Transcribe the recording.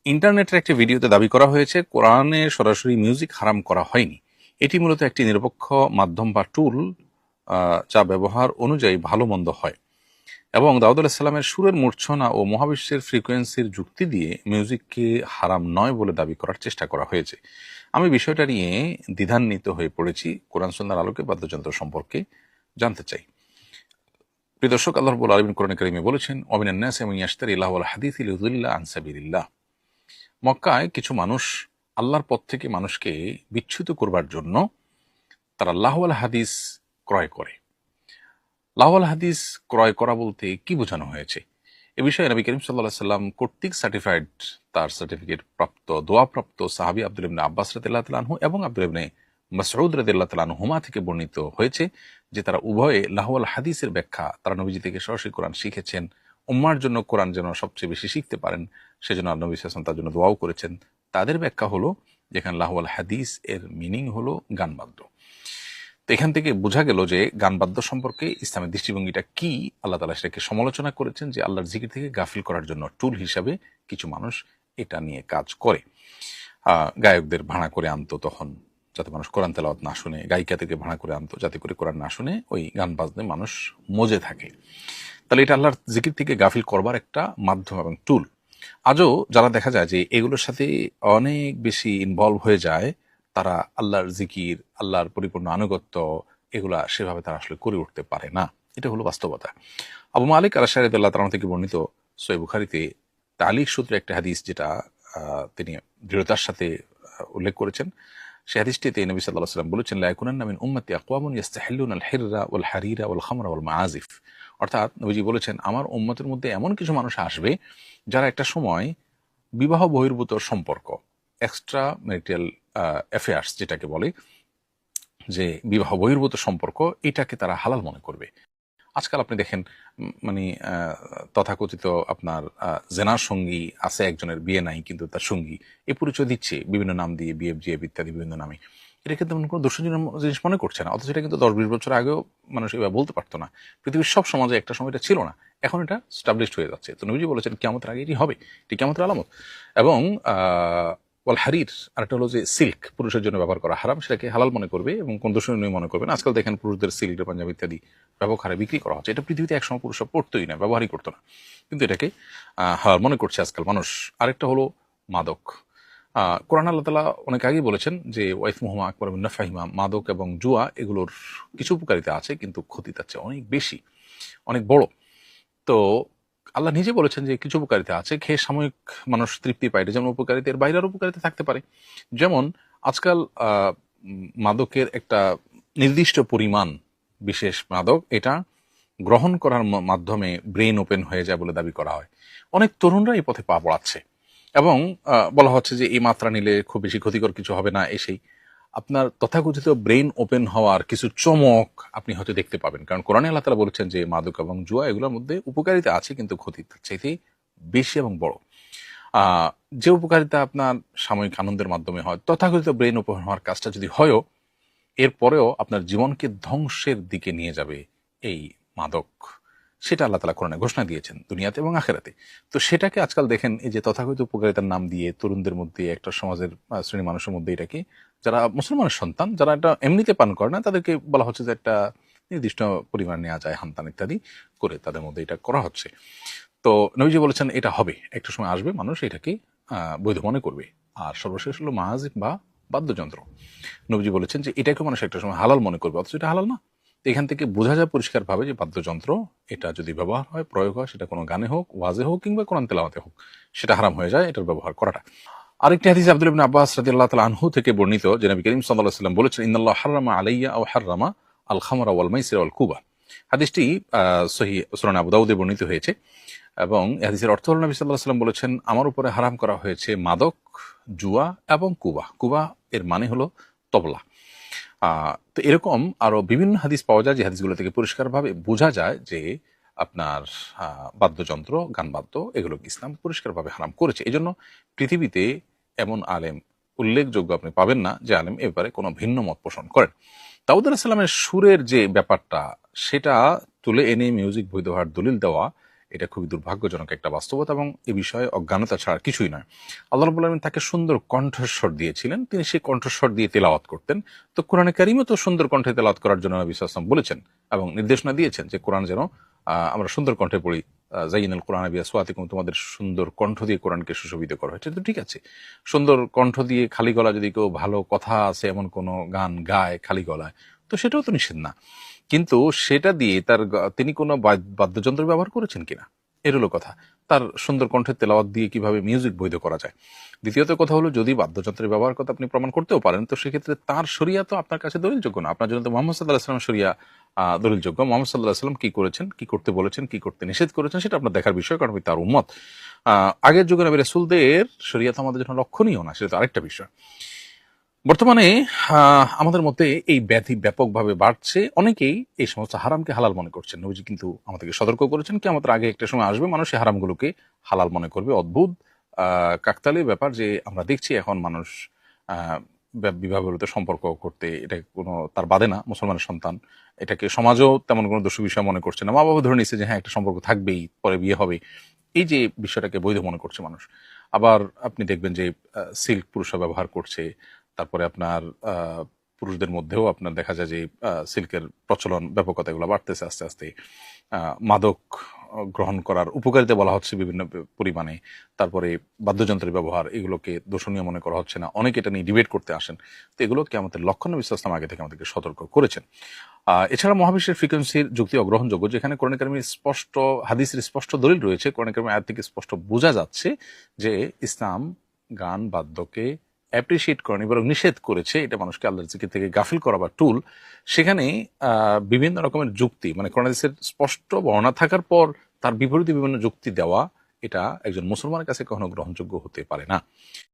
ইন্টারনেটের একটি ভিডিওতে দাবি করা হয়েছে কোরআনে সরাসরি মিউজিক হারাম করা হয়নি। এটি মূলত একটি নিরপেক্ষ মাধ্যম বা টুল, যা ব্যবহার অনুযায়ী ভালো মন্দ হয়। এবং দাউদ আলাহিসাল্লামের সুরের মূর্ছনা ও মহাবিশ্বের ফ্রিকোয়েন্সির যুক্তি দিয়ে মিউজিককে হারাম নয় বলে দাবি করার চেষ্টা করা হয়েছে। আমি বিষয়টা নিয়ে দ্বিধান্বিত হয়ে পড়েছি। কোরআন সুন্নাহর আলোকে বাদ্যযন্ত্র সম্পর্কে জানতে চাই। প্রিয় দর্শক, আল্লাহ রাব্বুল আলামিন কোরআনে কারিমে বলেছেন, ওয়ামিনান নাসি মান ইয়াশতারি লাহওয়াল হাদিসি লিয়ুদিল্লা আন সাবিলিল্লাহ। মক্কায় কিছু মানুষ আল্লাহর পথ থেকে মানুষকে বিচ্যুত করবার জন্য তারা লাহওয়াল হাদিস ক্রয় করে। লাহওয়াল হাদিস ক্রয় করা বলতে কি বোঝানো হয়েছে? এ বিষয়ে নবী করিম সাল্লাল্লাহু আলাইহি সাল্লাম কর্তৃক সার্টিফাইড, তার সার্টিফিকেট প্রাপ্ত, দোয়াপ্রাপ্ত সাহাবী আব্দুল্লাহ ইবনে আব্বাস রাদিয়াল্লাহু তাআলা আনহু এবং আব্দুল্লাহ ইবনে মাসউদ রাদিয়াল্লাহু তাআলা আনহুমা থেকে বর্ণিত হয়েছে যে তারা উভয়ে লাহওয়াল হাদিসের ব্যাখ্যা তারা নবীজি থেকে সরাসরি কোরআন শিখেছেন। উম্মার জন্য কোরআন যেন সবচেয়ে বেশি শিখতে পারেন সেজন্য নবী সাল্লাল্লাহু আলাইহি ওয়াসাল্লাম তার জন্য দোয়াও করেছেন। তাদের ব্যাখ্যা হলো, যেখানে লাহওয়াল হাদিস এর মিনিং হলো গান বাদ্য। তো এখান থেকে বোঝা গেল যে গান বাদ্য সম্পর্কে ইসলামের দৃষ্টিভঙ্গিটা কি। আল্লাহ তাআলা সেটাকে সমালোচনা করেছেন যে আল্লাহর জিকির থেকে গাফিল করার জন্য টুল হিসাবে কিছু মানুষ এটা নিয়ে কাজ করে। গায়কদের ভাড়া করে আনতো তখন, যাতে মানুষ কোরআন তেলাওয়াত না শুনে, গায়িকাদেরকে ভাড়া করে আনতো যাতে করে কোরআন না শুনে ওই গান বাজনে মানুষ মজে থাকে। তাহলে এটা আল্লাহর জিকির থেকে গাফিল করবার একটা মাধ্যম এবং টুল। আজও যারা দেখা যায় যে এগুলোর সাথে অনেক বেশি ইনভলভ হয়ে যায়, তারা আল্লাহর জিকির, আল্লাহর পরিপূর্ণ আনুগত্য এগুলা সেভাবে তারা আসলে করে উঠতে পারে না। এটা হলো বাস্তবতা। আবু মালিক আল-আশআরী রাদিয়াল্লাহু তাআলা থেকে বর্ণিত সহিহ বুখারীতে তালিক সূত্রে একটা হাদিস, যেটা তিনি দৃঢ়তার সাথে উল্লেখ করেছেন। সেই হাদিসটিতে নবী সাল্লাল্লাহু আলাইহি ওয়াসাল্লাম বলেছেন, লা ইয়াকুনান্না মিন উম্মতি আকওয়ামুন ইস্তাহিল্লুনা আল-হিররা ওয়াল হারিরা ওয়াল খামরা ওয়াল মাআজিফ। অর্থাৎ নবীজি বলেছেন, আমার উম্মতের মধ্যে এমন কিছু মানুষ আসবে যারা একটা সময় বিবাহ বহির্ভূত সম্পর্ক, এক্সট্রা ম্যারিটাল অ্যাফেয়ার্স যেটাকে বলে, যে বিবাহ বহির্ভূত সম্পর্ক, এটাকে তারা হালাল মনে করবে। আজকাল আপনি দেখেন মানে তথাকথিত আপনার জেনার সঙ্গী আছে, একজনের বিয়ে নাই কিন্তু তার সঙ্গী এই পরিচয় দিচ্ছে বিভিন্ন নাম দিয়ে, বিএফজিএফ ইত্যাদি বিভিন্ন নামে। এটা কিন্তু কোনো দর্শনীয় জিনিস মনে করছে না, অথচ এটা কিন্তু 10-20 বছর আগেও মানুষ এভাবে বলতে পারতো না। পৃথিবীর সব সমাজে একটা সময় এটা ছিল না, এখন এটা স্টাবলিশড হয়ে যাচ্ছে। তো নবীজি বলেছেন কিয়ামতের আগে এটি হবে, এটি কিয়ামতের আলামত। এবং ওয়াল হারির, আরেকটা হলো যে সিল্ক, পুরুষের জন্য ব্যবহার করা হারাম, সেটাকে হালাল মনে করবে এবং কোন দর্শনীয় মনে করবে না। আজকাল দেখেন পুরুষদের সিল্ক, পাঞ্জাবি ইত্যাদি ব্যাপক হারে বিক্রি করা হচ্ছে। এটা পৃথিবীতে একসময় পুরুষরা পড়তোই না, ব্যবহারই করতো না, কিন্তু এটাকে হালাল মনে করছে আজকাল মানুষ। আরেকটা হলো মাদক। কোরআন আল্লাহ তাআলা অনেক আগেই বলেছেন যে ওয়াইসমুহুমা আকবারু মিন নাফইহিমা, মাদক এবং জুয়া এগুলোর কিছু উপকারিতা আছে কিন্তু ক্ষতি তার চেয়ে অনেক বেশি, অনেক বড়। তো আল্লাহ নিজে বলেছেন যে কিছু উপকারিতা আছে, খেয়ে সাময়িক মানুষ তৃপ্তি পায়, যেমন উপকারিতা এর বাইরের উপকারিতা থাকতে পারে। যেমন আজকাল মাদকের একটা নির্দিষ্ট পরিমাণ, বিশেষ মাদক, এটা গ্রহণ করার মাধ্যমে ব্রেন ওপেন হয়ে যায় বলে দাবি করা হয়। অনেক তরুণরা এই পথে পা পড়াচ্ছে এবং বলা হচ্ছে যে এই মাত্রা নিলে খুব বেশি ক্ষতিকর কিছু হবে না। এসেই আপনার তথাকথিত ব্রেন ওপেন হওয়ার কিছু চমক আপনি হয়তো দেখতে পাবেন, কারণ কোরআনে আল্লাহ তাআলা বলেছেন যে মাদক এবং জুয়া এগুলোর মধ্যে উপকারিতা আছে কিন্তু ক্ষতি তার চাইতে বেশি এবং বড়। যে উপকারিতা আপনার সাময়িক আনন্দের মাধ্যমে হয়, তথাকথিত ব্রেন ওপেন হওয়ার কাজটা যদি হয়ও, এরপরেও আপনার জীবনকে ধ্বংসের দিকে নিয়ে যাবে এই মাদক। সেটা আল্লাহ তাআলা কোরআনে ঘোষণা দিয়েছেন দুনিয়াতে এবং আখিরাতে। তো সেটাকে আজকাল দেখেন এই যে তথাকথিত উপকারিতার নাম দিয়ে তরুণদের মধ্যে, একটা সমাজের শ্রেণী মানুষের মধ্যে, এটাকে যারা মুসলমানের সন্তান, যারা এটা এমনিতে পান করে না, তাদেরকে বলা হচ্ছে যে একটা নির্দিষ্ট পরিমাণ নেওয়া যায়, হানতান ইত্যাদি করে তাদের মধ্যে এটা করা হচ্ছে। তো নবীজি বলেছেন এটা হবে, একটা সময় আসবে মানুষ এটাকে বৈধ মনে করবে। আর সর্বশেষ হলো মাহাজিব বা বাদ্যযন্ত্র। নবীজি বলেছেন যে এটাকে মানুষ একটা সময় হালাল মনে করবে, অথচ এটা হালাল না। এখান থেকে বোঝা যায় পরিষ্কারভাবে যে বাদ্যযন্ত্র এটা যদি ব্যবহার হয়, প্রয়োগ হয়, সেটা কোনো গানে হোক, ওয়াজে হোক কিংবা কোরআন তেলাওয়াতে হোক, সেটা হারাম হয়ে যায় এটার ব্যবহার করাটা। আরেকটি হাদিস আব্দুল্লাহ ইবনে আব্বাস রাদিয়াল্লাহু তাআলা আনহু থেকে বর্ণিত যে নবী করিম সাল্লাল্লাহু আলাইহি ওয়াসাল্লাম বলেছেন, ইন্নাল্লাহ হারামা আলাইয়া আও হাররামা আল খামরা ওয়াল মাইসির ওয়াল কুবা। হাদিসটি সহিহ সুনান আবু দাউদে বর্ণিত হয়েছে এবং হাদিসের অর্থ হলো নবী সাল্লাল্লাহু আলাইহি ওয়াসাল্লাম বলেছেন, আমার উপরে হারাম করা হয়েছে মাদক, জুয়া এবং কুবা। কুবা এর মানে হলো তবলা। তো এরকম আরো বিভিন্ন হাদিস পাওয়া যায়, যে হাদিসগুলো থেকে পরিষ্কারভাবে বোঝা যায় যে আপনার বাদ্যযন্ত্র, গান বাদ্য এগুলোকে ইসলাম পরিষ্কারভাবে হারাম করেছে। এই জন্য পৃথিবীতে এমন আলেম উল্লেখযোগ্য আপনি পাবেন না যে আলেম এ ব্যাপারে কোনো ভিন্ন মত পোষণ করেন। দাউদ আলাইহিস সালামের সুরের যে ব্যাপারটা, সেটা তুলে এনে মিউজিক বৈধ হওয়ার দলিল দেওয়া, এটা খুবই দুর্ভাগ্যজনক একটা বাস্তবতা এবং এ বিষয়ে অজ্ঞানতা ছাড়া কিছুই নয়। আল্লাহ রাব্বুল আলামিন তাকে সুন্দর কণ্ঠস্বর দিয়েছিলেন, তিনি সেই কণ্ঠস্বর দিয়ে তেলাওয়াত করতেন। তো কোরআনে কারিমও তো সুন্দর কণ্ঠে তেলাওয়াত করার জন্য নবী সাল্লাল্লাহু আলাইহি ওয়াসাল্লাম বলেছেন এবং নির্দেশনা দিয়েছেন যে কোরআন যেন আমরা সুন্দর কণ্ঠে পড়ি। জাইনাল কোরআন বিআসওয়াতিকুম, তোমাদের সুন্দর কণ্ঠ দিয়ে কোরআনকে সুশোভিত করা হয়েছে। তো ঠিক আছে, সুন্দর কণ্ঠ দিয়ে খালি গলা যদি কেউ ভালো কথা আছে এমন কোনো গান গায় খালি গলায়, তো সেটাও তো নিষেধ না। কিন্তু সেটা দিয়ে তিনি কোনো বাদ্যযন্ত্র ব্যবহার করেছেন কিনা, এর হলো কথা। তার সুন্দর কণ্ঠের তেলাওয়াত দিয়ে কিভাবে মিউজিক বৈধ করা যায়। দ্বিতীয়ত কথা হলো, যদি বাদ্যযন্ত্রের ব্যবহার কথা আপনি প্রমাণ করতেও পারেন, তো সেক্ষেত্রে তার শরিয়া তো আপনার কাছে দলিলযোগ্য না। আপনার জন্য তো মোহাম্মদ সাল্লাল্লাহু আলাইহি ওয়াসাল্লামের শরিয়া দলিলযোগ্য। মোহাম্মদ সাল্লাল্লাহু আলাইহি ওয়াসাল্লাম কি করেছেন, কি করতে বলেছেন, কি করতে নিষেধ করেছেন, সেটা আপনার দেখার বিষয়, কারণ আপনি তার উম্মত। আগের যুগে নবী রাসূলদের শরিয়া তো আমাদের জন্য লক্ষণীয় না, সেটা তো আরেকটা বিষয়। বর্তমানে আমাদের মধ্যে এই ব্যাধি ব্যাপকভাবে বাড়ছে। অনেকেই এই সমস্ত হারামকে হালাল মনে করছেন। নবীজি কিন্তু আমাদেরকে সতর্ক করেছেন কি আমাদের আগে একটা সময় আসবে মানুষ এই হারামগুলোকে হালাল মনে করবে। অদ্ভুত কাকতালীয় ব্যাপার যে আমরা দেখছি এখন মানুষ বিবাহ বিরোধী সম্পর্ক করতে, এটা কোনো তার বাদে না, মুসলমানের সন্তান, এটাকে সমাজও তেমন কোনো দোষী বিষয় মনে করছে না। মা বাবা ধরে নিচ্ছে যে হ্যাঁ একটা সম্পর্ক থাকবেই, পরে বিয়ে হবে, এই যে বিষয়টাকে বৈধ মনে করছে মানুষ। আবার আপনি দেখবেন যে সিল্ক পুরুষরা ব্যবহার করছে। তারপরে আপনার পুরুষদের মধ্যেও আপনার দেখা যায় যে সিল্কের প্রচলন, ব্যাপকতা এগুলো বাড়তেছে আস্তে আস্তে। মাদক গ্রহণ করার উপকারিতা বলা হচ্ছে বিভিন্ন পরিমাণে। তারপরে বাদ্যযন্ত্রের ব্যবহার, এগুলোকে দোষণীয় মনে করা হচ্ছে না। অনেকে এটা নিয়ে ডিবেট করতে আসেন। তো এগুলো কিয়ামতের লক্ষণ নবী সাল্লাল্লাহু আলাইহি ওয়াসাল্লাম আগে থেকে আমাদেরকে সতর্ক করেছেন। এছাড়া মহাবিশ্বের ফ্রিকোয়েন্সির যুক্তি অগ্রহণযোগ্য, যেখানে কোরআন কারিমের স্পষ্ট হাদিসের স্পষ্ট দলিল রয়েছে। কোরআন কারিমের আয়াত থেকে স্পষ্ট বোঝা যাচ্ছে যে ইসলাম গান বাদ্যকে অ্যাপ্রিসিয়েট করেনি, বরং নিষেধ করেছে। এটা মানুষকে আল্লাহর জিকির থেকে গাফিল করা বা টুল। সেখানে বিভিন্ন রকমের যুক্তি, মানে কোরআন হাদিসের স্পষ্ট বর্ণনা থাকার পর তার বিপরীতে বিভিন্ন যুক্তি দেওয়া, এটা একজন মুসলমানের কাছে কখনো গ্রহণযোগ্য হতে পারে না।